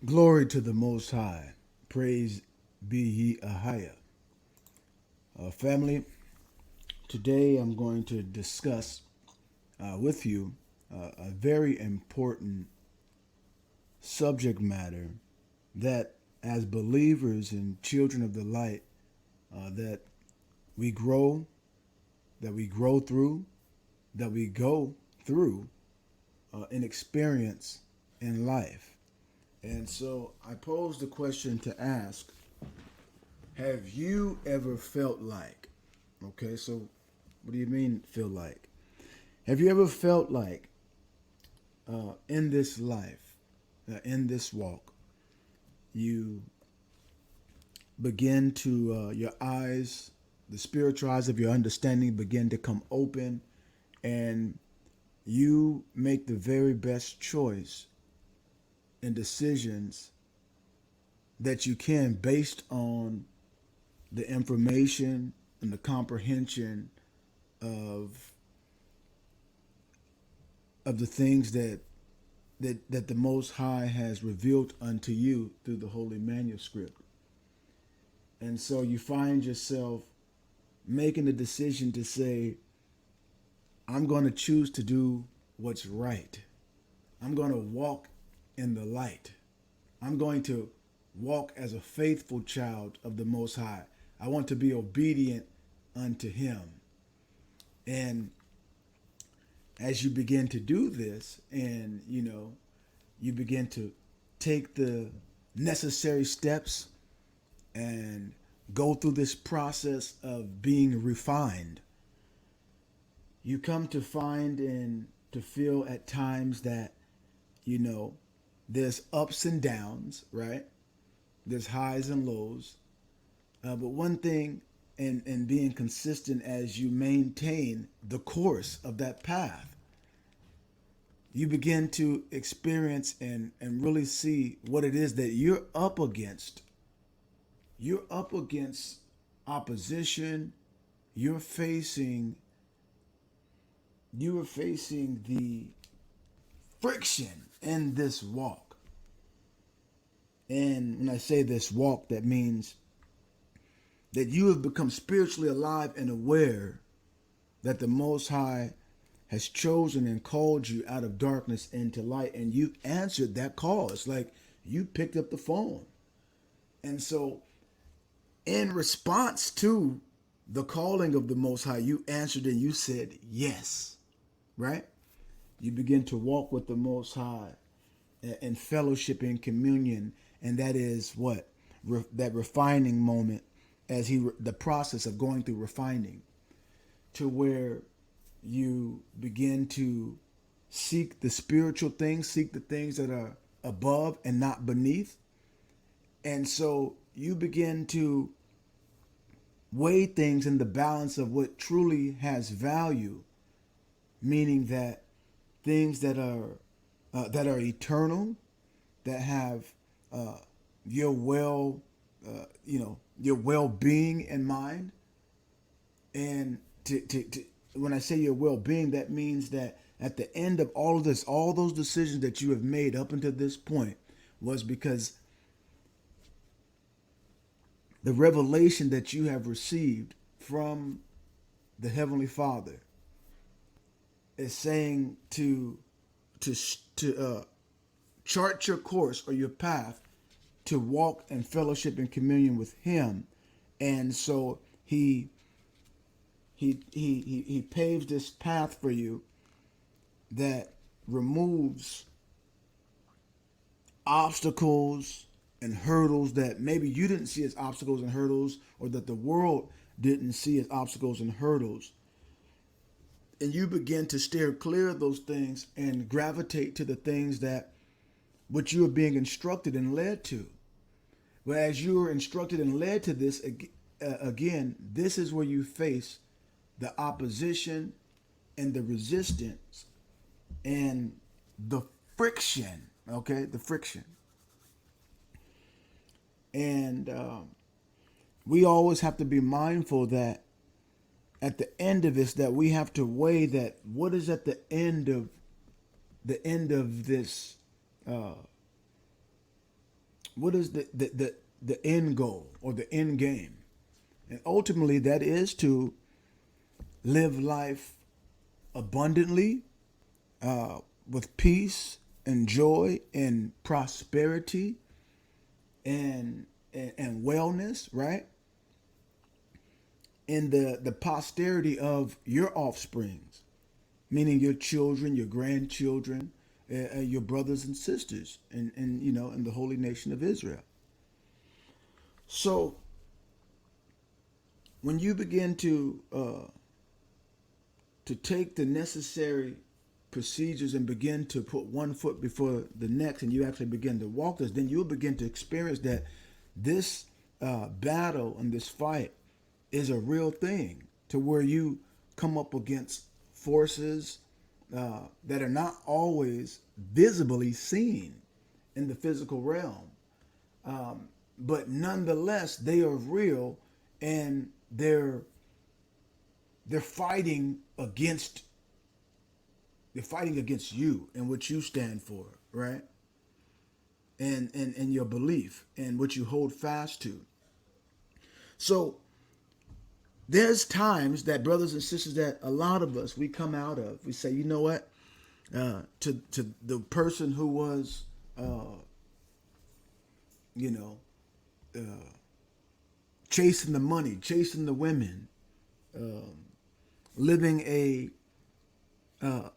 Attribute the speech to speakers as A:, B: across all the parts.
A: Glory to the Most High. Praise be ye Ahia. Family, today I'm going to discuss with you a very important subject matter that, as believers and children of the light, that we grow, that we grow through, that we go through an experience in life. And so I pose the question to ask: have you ever felt like, okay, so what do you mean feel like? Have you ever felt like in this life, in this walk, you begin to, your eyes, the spiritual eyes of your understanding begin to come open, and you make the very best choice and decisions that you can based on the information and the comprehension of the things that the Most High has revealed unto you through the Holy Manuscript. And so you find yourself making the decision to say, I'm going to choose to do what's right. I'm going to walk in the light. I'm going to walk as a faithful child of the Most High. I want to be obedient unto Him. And as you begin to do this, and you begin to take the necessary steps and go through this process of being refined, you come to find and to feel at times that, you know, there's ups and downs, right? There's highs and lows. But one thing in being consistent as you maintain the course of that path, you begin to experience and really see what it is that you're up against. You're up against opposition. You're facing you are facing the friction in this walk. And when I say this walk, that means that you have become spiritually alive and aware that the Most High has chosen and called you out of darkness into light, and you answered that call. It's like you picked up the phone. And so, in response to the calling of the Most High, you answered and you said yes, right? You begin to walk with the Most High in fellowship and communion, and that is what? That refining moment, as the process of going through refining, to where you begin to seek the spiritual things, seek the things that are above and not beneath. And so you begin to weigh things in the balance of what truly has value, meaning that things that are eternal, that have uh, your your well-being in mind. And to when I say your well-being, that means that at the end of all of this, all those decisions that you have made up until this point was because the revelation that you have received from the Heavenly Father is saying to chart your course or your path to walk in fellowship and communion with Him. And so he paves this path for you that removes obstacles and hurdles that maybe you didn't see as obstacles and hurdles, or that the world didn't see as obstacles and hurdles. And you begin to steer clear of those things and gravitate to the things that what you are being instructed and led to. But as you are instructed and led to this, again, this is where you face the opposition and the resistance and the friction, okay? The friction. And we always have to be mindful that at the end of this, that we have to weigh that what is at the end of this what is the end goal or the end game? And ultimately, that is to live life abundantly, with peace and joy and prosperity and wellness, right? In the posterity of your offsprings, meaning your children, your grandchildren, your brothers and sisters, and in the holy nation of Israel. So when you begin to take the necessary procedures and begin to put one foot before the next, and you actually begin to walk this, then you'll begin to experience that this battle and this fight is a real thing, to where you come up against forces that are not always visibly seen in the physical realm, but nonetheless they are real, and they're fighting against you and what you stand for, right? And your belief and what you hold fast to. So there's times that, brothers and sisters, that a lot of us, we come out of, we say, you know what, to the person who was you know chasing the money, chasing the women, living a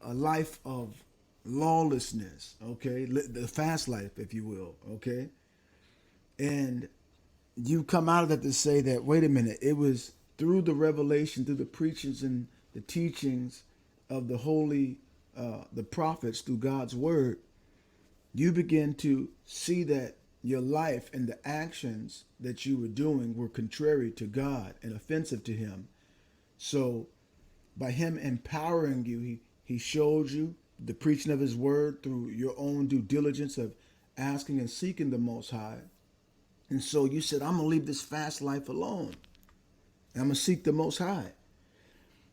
A: life of lawlessness, okay, the fast life, if you will, okay, and you come out of that to say that, wait a minute, it was through the revelation, through the preachings and the teachings of the prophets, through God's word, you begin to see that your life and the actions that you were doing were contrary to God and offensive to him. So by him empowering you, he showed you the preaching of his word through your own due diligence of asking and seeking the Most High. And so you said, I'm going to leave this fast life alone. And I'm going to seek the Most High.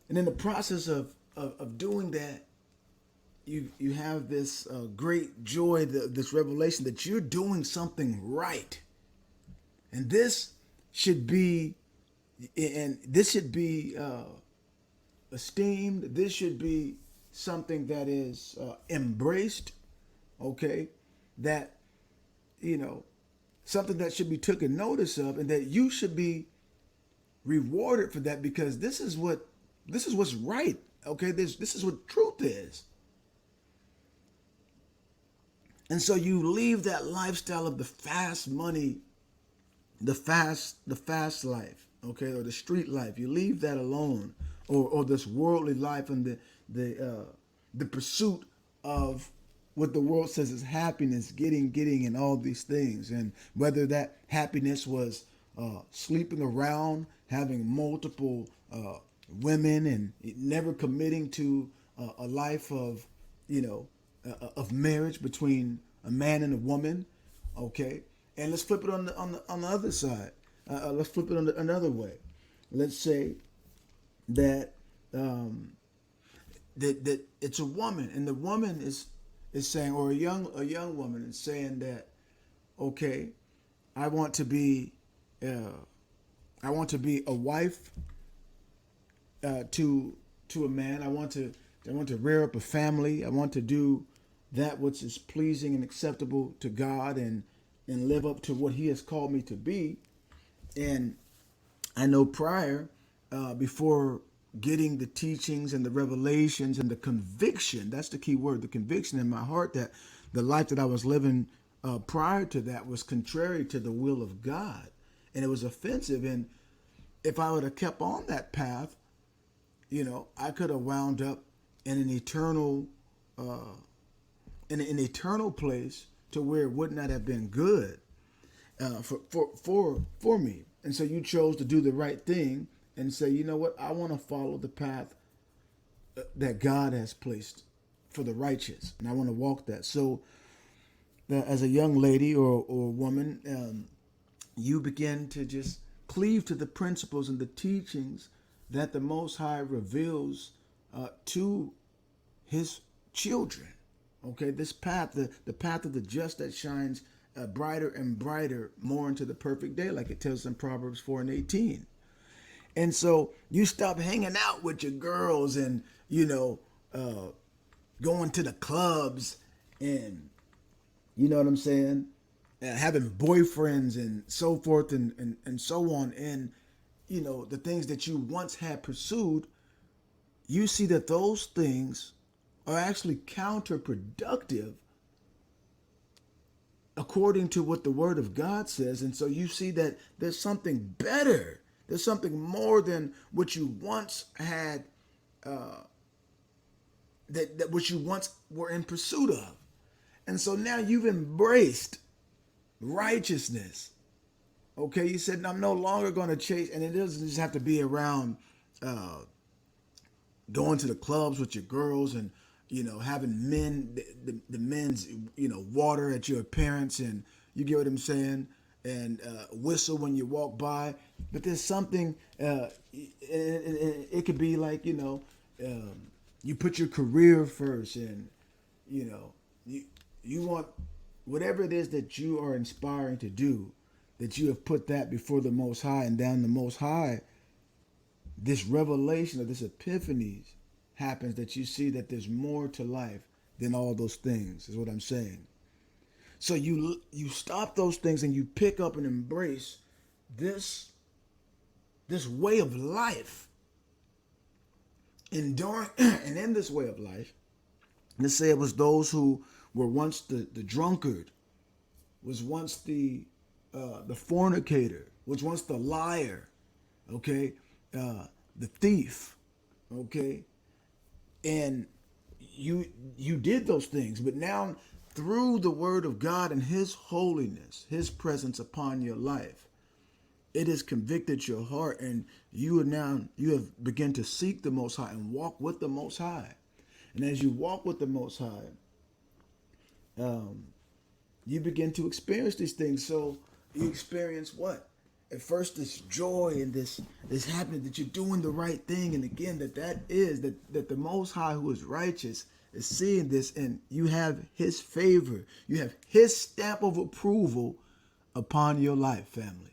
A: And in the process of doing that, you have this great joy, this revelation that you're doing something right. And this should be esteemed. This should be something that is embraced, okay? That, something that should be taken notice of, and that you should be rewarded for that, because this is what's right, okay? This is what truth is. And so you leave that lifestyle of the fast money, the fast life, okay, or the street life. You leave that alone, or this worldly life, and the pursuit of what the world says is happiness, getting, and all these things. And whether that happiness was sleeping around, having multiple women, and never committing to a life of, of marriage between a man and a woman, okay. And let's flip it on the other side. Let's flip it on another way. Let's say that that it's a woman, and the woman is saying, or a young woman is saying that, okay, I want to be a wife to a man. I want to rear up a family. I want to do that which is pleasing and acceptable to God, and live up to what he has called me to be. And I know prior, before getting the teachings and the revelations and the conviction, that's the key word, the conviction in my heart, that the life that I was living prior to that was contrary to the will of God, and it was offensive. And if I would have kept on that path, I could have wound up in an eternal place, to where it would not have been good for me. And so you chose to do the right thing and say, you know what, I want to follow the path that God has placed for the righteous, and I want to walk that. So as a young lady or woman, you begin to just cleave to the principles and the teachings that the Most High reveals to his children. Okay, this path, the path of the just that shines brighter and brighter, more into the perfect day, like it tells in Proverbs 4:18. And so you stop hanging out with your girls and, going to the clubs and, you know what I'm saying, having boyfriends and so forth and so on. And, the things that you once had pursued, you see that those things are actually counterproductive according to what the Word of God says. And so you see that there's something better. There's something more than what you once had, that what you once were in pursuit of. And so now you've embraced righteousness. Okay, you said, I'm no longer going to chase, and it doesn't just have to be around going to the clubs with your girls and, having the men's, water at your appearance, and you get what I'm saying, and whistle when you walk by. But there's something, it could be like, you put your career first, and, you want whatever it is that you are inspiring to do, that you have put that before the Most High, and down the Most High, this revelation of this epiphanies happens, that you see that there's more to life than all those things, is what I'm saying. So you stop those things and you pick up and embrace this way of life. Enduring and in this way of life, let's say it was those who were once the drunkard, was once the fornicator, was once the liar, okay, the thief, okay, and you did those things, but now through the Word of God and His holiness, His presence upon your life, it has convicted your heart, and you have begun to seek the Most High and walk with the Most High. And as you walk with the Most High, you begin to experience these things. So you experience what? At first, this joy and this happening, that you're doing the right thing, and again that the Most High, who is righteous, is seeing this, and you have His favor, you have His stamp of approval upon your life, family.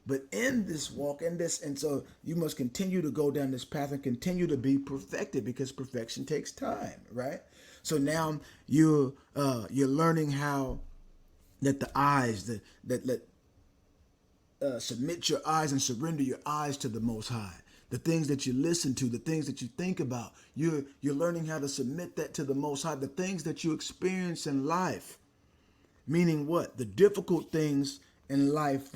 A: But in this walk, and so you must continue to go down this path and continue to be perfected, because perfection takes time, right? So now you're learning how that the eyes that submit your eyes and surrender your eyes to the Most High. The things that you listen to, the things that you think about, you're learning how to submit that to the Most High. The things that you experience in life, meaning what? The difficult things in life,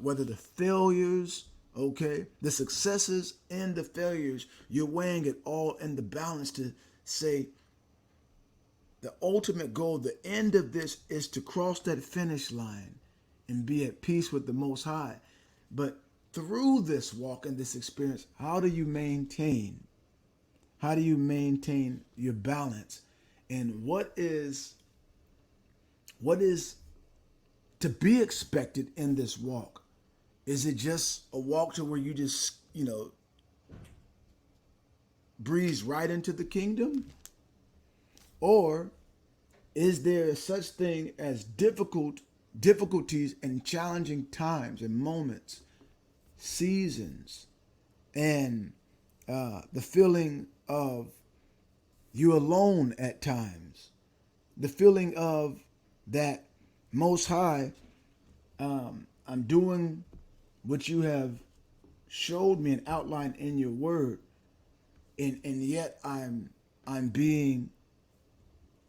A: whether the failures, okay, the successes and the failures, you're weighing it all in the balance to say the ultimate goal, the end of this, is to cross that finish line and be at peace with the Most High. But through this walk and this experience, how do you maintain your balance? And what is to be expected in this walk? Is it just a walk to where you just, breeze right into the kingdom? Or is there such thing as difficulties and challenging times and moments, seasons, and the feeling of you alone at times, the feeling of that Most High, I'm doing what you have showed me and outlined in your word, and yet I'm being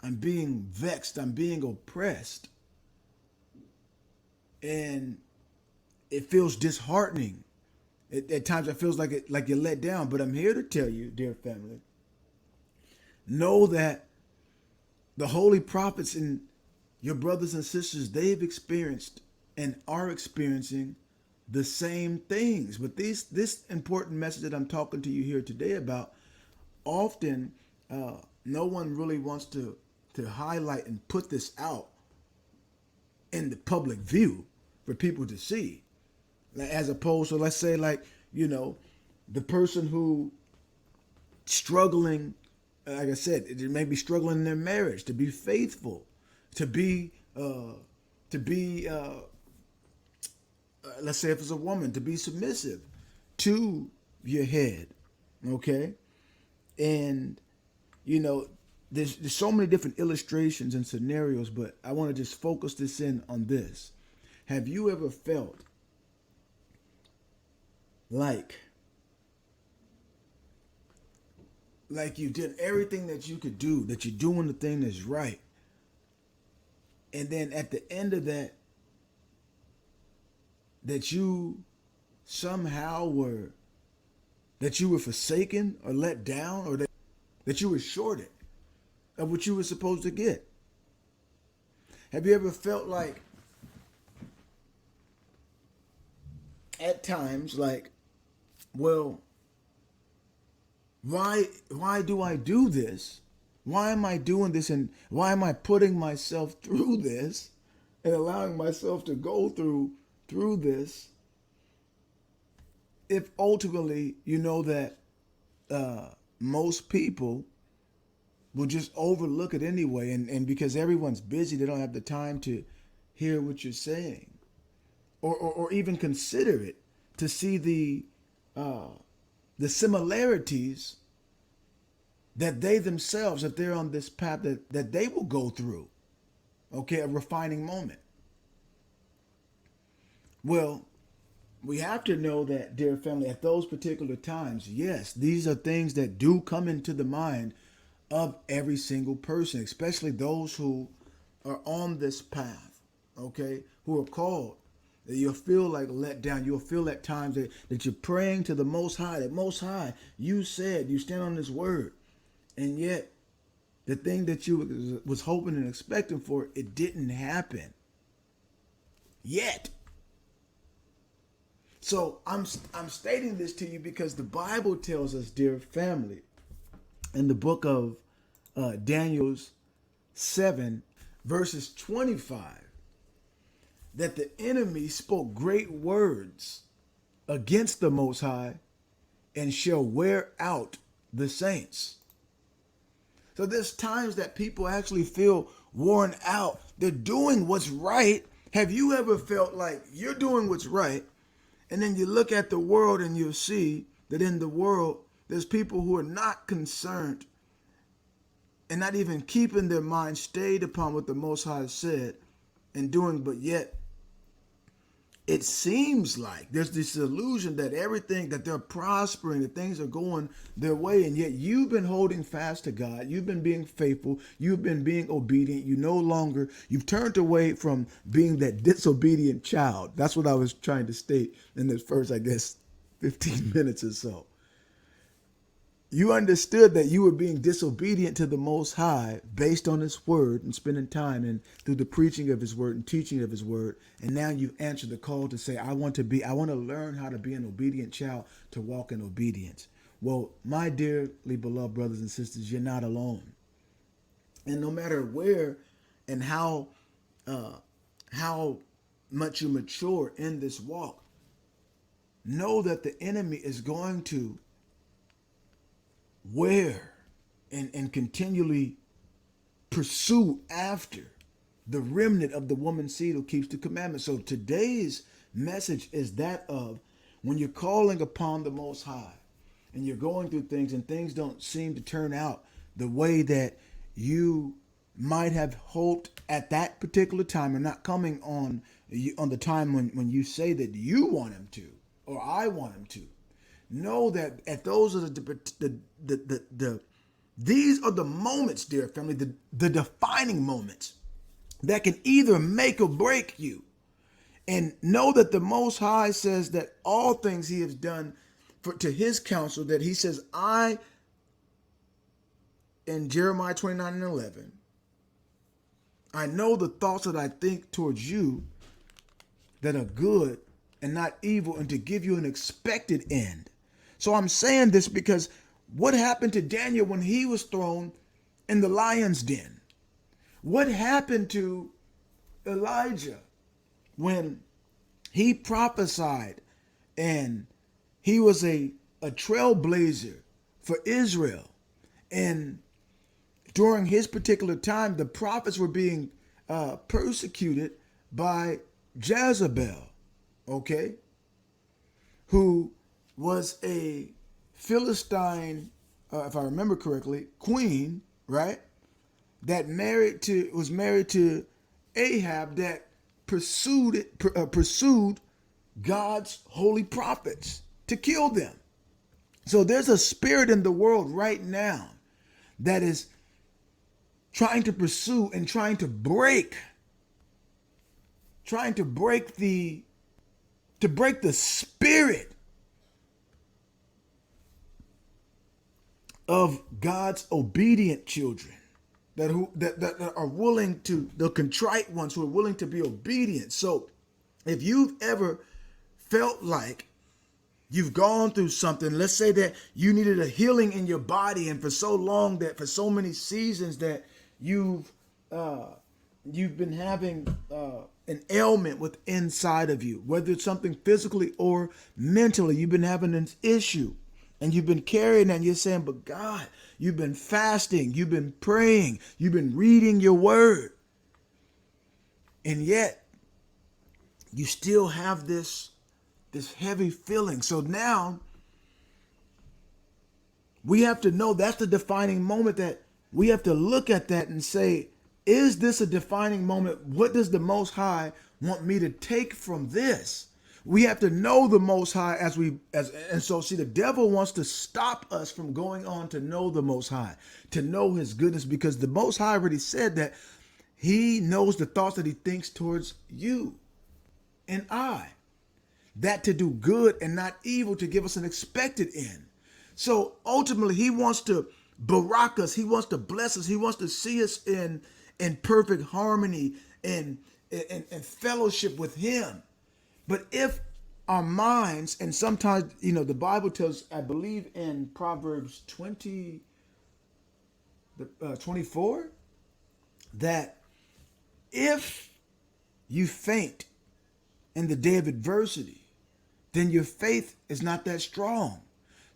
A: vexed, I'm being oppressed, and it feels disheartening. At times it feels like you're let down. But I'm here to tell you, dear family, know that the holy prophets and your brothers and sisters, they've experienced and are experiencing the same things. But this important message that I'm talking to you here today about, often no one really wants to highlight and put this out in the public view for people to see. As opposed to, let's say, the person who struggling, like I said, they may be struggling in their marriage, to be faithful, to be to be, let's say if it's a woman, to be submissive to your head, okay? And, you know, there's so many different illustrations and scenarios, but I want to just focus this in on this. Have you ever felt like you did everything that you could do, that you're doing the thing that's right, and then at the end of that, that you somehow were, that you were forsaken or let down, or that you were shorted of what you were supposed to get? Have you ever felt like, at times, like, well, why do I do this? Why am I doing this, and why am I putting myself through this and allowing myself to go through this, if ultimately you know that most people will just overlook it anyway, and because everyone's busy, they don't have the time to hear what you're saying, or even consider it, to see the similarities that they themselves, if they're on this path, that they will go through, okay, a refining moment. Well, we have to know that, dear family, at those particular times, yes, these are things that do come into the mind of every single person, especially those who are on this path, okay, who are called. You'll feel like let down. You'll feel at times that you're praying to the Most High. That Most High, you said, you stand on this word. And yet, the thing that you was hoping and expecting for, it didn't happen yet. So I'm stating this to you because the Bible tells us, dear family, in the book of Daniel's 7, verses 25, that the enemy spoke great words against the Most High and shall wear out the saints. So there's times that people actually feel worn out. They're doing what's right. Have you ever felt like you're doing what's right, and then you look at the world and you'll see that in the world, there's people who are not concerned and not even keeping their mind stayed upon what the Most High said and doing, but yet it seems like there's this illusion that everything, that they're prospering, that things are going their way, and yet you've been holding fast to God. You've been being faithful. You've been being obedient. You've turned away from being that disobedient child. That's what I was trying to state in the first, I guess, 15 minutes or so. You understood that you were being disobedient to the Most High based on His word and spending time and through the preaching of His word and teaching of His word. And now you answer the call to say, I want to learn how to be an obedient child, to walk in obedience. Well, my dearly beloved brothers and sisters, you're not alone. And no matter where and how much you mature in this walk, know that the enemy is going to wear and continually pursue after the remnant of the woman's seed who keeps the commandments. So today's message is that of, when you're calling upon the Most High and you're going through things and things don't seem to turn out the way that you might have hoped at that particular time, or not coming on the time when you say that you want him to, or I want him to. Know that at those are these are the moments, dear family, the defining moments that can either make or break you. And know that the Most High says that all things He has done to His counsel, that He says, in Jeremiah 29:11, I know the thoughts that I think towards you, that are good and not evil, and to give you an expected end. So I'm saying this because what happened to Daniel when he was thrown in the lion's den? What happened to Elijah when he prophesied and he was a trailblazer for Israel? And during his particular time, the prophets were being persecuted by Jezebel, okay, who was a Philistine, if I remember correctly, queen, right? That was married to Ahab, that pursued God's holy prophets to kill them. So there's a spirit in the world right now that is trying to pursue and trying to break the spirit of God's obedient children, that are willing to, the contrite ones who are willing to be obedient. So if you've ever felt like you've gone through something, let's say that you needed a healing in your body, and for so long, that for so many seasons that you've been having an ailment with inside of you, whether it's something physically or mentally, you've been having an issue and you've been carrying that, and you're saying, but God, you've been fasting, you've been praying, you've been reading your word, and yet you still have this heavy feeling. So now we have to know that's the defining moment, that we have to look at that and say, is this a defining moment? What does the Most High want me to take from this? We have to know the Most High and so see, the devil wants to stop us from going on to know the Most High, to know his goodness, because the Most High already said that he knows the thoughts that he thinks towards you and I, that to do good and not evil, to give us an expected end. So ultimately, he wants to barak us. He wants to bless us. He wants to see us in perfect harmony and fellowship with him. But if our minds, and sometimes, the Bible tells, I believe in Proverbs 24, that if you faint in the day of adversity, then your faith is not that strong.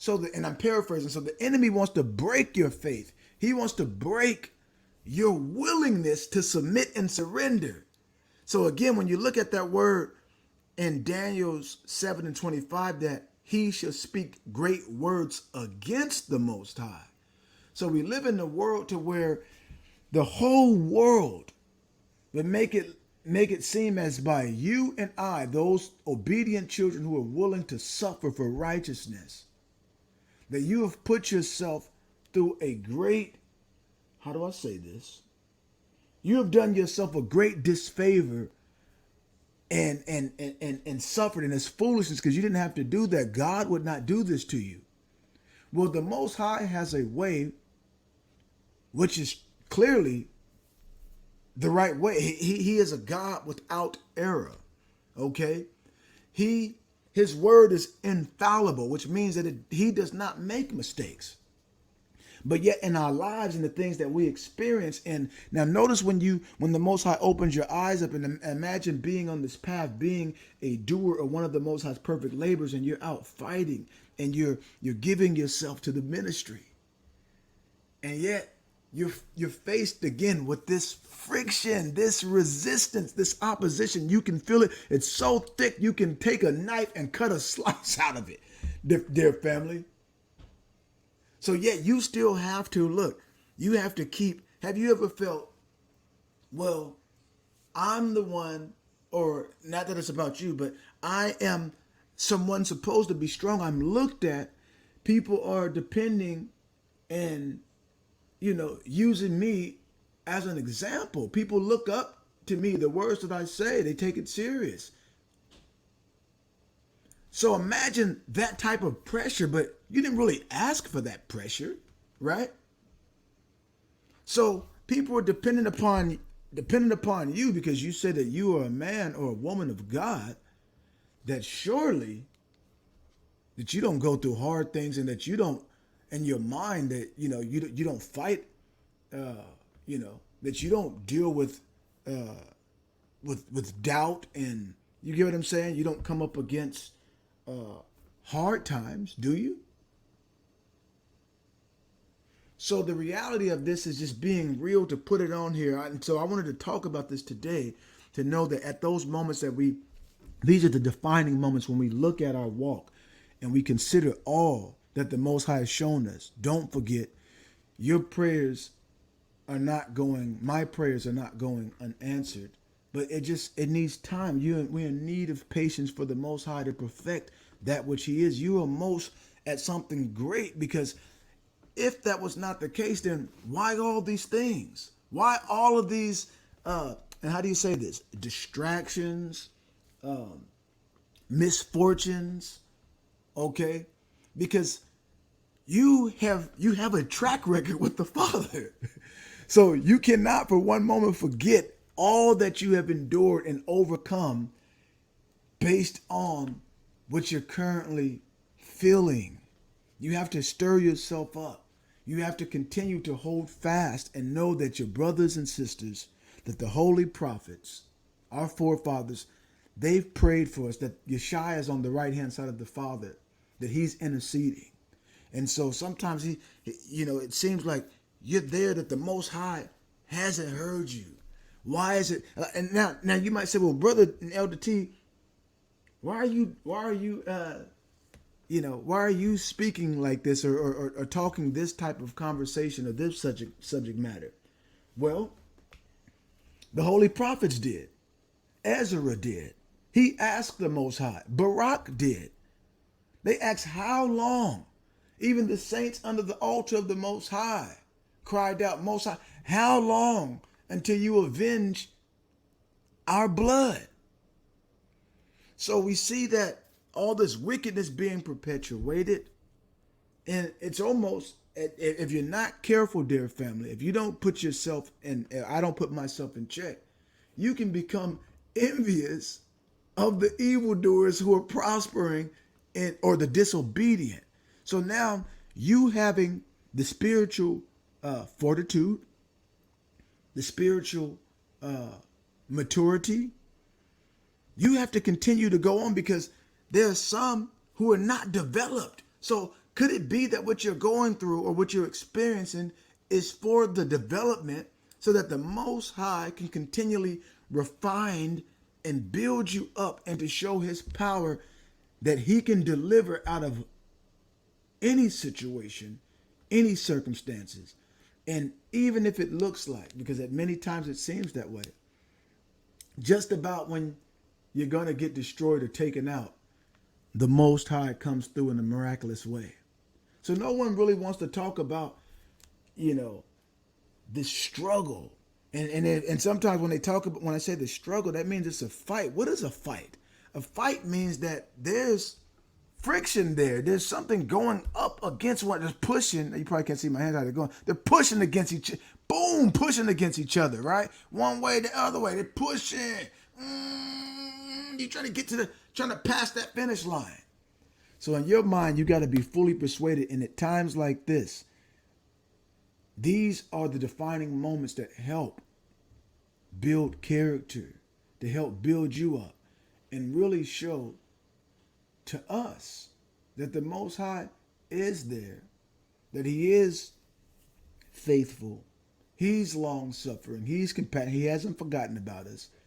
A: And I'm paraphrasing, so the enemy wants to break your faith. He wants to break your willingness to submit and surrender. So again, when you look at that word in Daniel's 7:25, that he shall speak great words against the Most High. So we live in a world to where the whole world would make it seem as by you and I, those obedient children who are willing to suffer for righteousness, that you have put yourself through a great, how do I say this? You have done yourself a great disfavor and suffered in this foolishness, because you didn't have to do that. God would not do this to you. Well, the Most High has a way, which is clearly the right way. He is a God without error. Okay? His word is infallible, which means that he does not make mistakes. But yet in our lives and the things that we experience, and now notice when the Most High opens your eyes up, and imagine being on this path, being a doer of one of the Most High's perfect labors, and you're out fighting and you're giving yourself to the ministry. And yet you're faced again with this friction, this resistance, this opposition. You can feel it. It's so thick you can take a knife and cut a slice out of it, dear family. So yet you still have to look. You have to keep. Have you ever felt, well, I'm the one, or not that it's about you, but I am someone supposed to be strong. I'm looked at. People are depending and, using me as an example. People look up to me. The words that I say, they take it serious. So imagine that type of pressure, but you didn't really ask for that pressure, right? So people are dependent upon you because you say that you are a man or a woman of God, that surely that you don't go through hard things, and that you don't, in your mind, that you don't fight, that you don't deal with doubt, and you get what I'm saying? You don't come up against hard times, do you? So the reality of this is just being real to put it on here. And so I wanted to talk about this today to know that at those moments that these are the defining moments when we look at our walk and we consider all that the Most High has shown us. Don't forget, your prayers are not going, my prayers are not going unanswered. But it needs time. We're in need of patience for the Most High to perfect that which He is. You are most at something great, because if that was not the case, then why all these things? Why all of these, and how do you say this? Distractions, misfortunes, okay? Because you have a track record with the Father. So you cannot for one moment forget all that you have endured and overcome based on what you're currently feeling. You have to stir yourself up. You have to continue to hold fast and know that your brothers and sisters, that the holy prophets, our forefathers, they've prayed for us, that Yeshua is on the right hand side of the Father, that He's interceding. And so sometimes it seems like you're there, that the Most High hasn't heard you. Why is it? And now you might say, well, brother and Elder T, why are you why are you speaking like this, or talking this type of conversation or this subject matter? Well, the holy prophets did. Ezra did. He asked the Most High. Barak did. They asked, how long? Even the saints under the altar of the Most High cried out, Most High, how long until you avenge our blood? So we see that all this wickedness being perpetuated, and it's almost, if you're not careful, dear family, if you don't put yourself in, I don't put myself in check, you can become envious of the evildoers who are prospering or the disobedient. So now you having the spiritual fortitude, the spiritual maturity, you have to continue to go on, because there are some who are not developed. So could it be that what you're going through or what you're experiencing is for the development, so that the Most High can continually refine and build you up, and to show His power that He can deliver out of any situation, any circumstances. And even if it looks like, because at many times it seems that way, just about when you're going to get destroyed or taken out, the Most High comes through in a miraculous way. So no one really wants to talk about, this struggle. And sometimes when I say the struggle, that means it's a fight. What is a fight? A fight means that there's friction there. There's something going up against one. There's pushing. You probably can't see my hands how they're going. They're pushing against pushing against each other, right? One way, the other way. They're pushing. You're trying to pass that finish line. So in your mind, you got to be fully persuaded. And at times like this, these are the defining moments that help build character, to help build you up, and really show to us that the Most High is there, that He is faithful, He's long suffering, He's compassionate, He hasn't forgotten about us,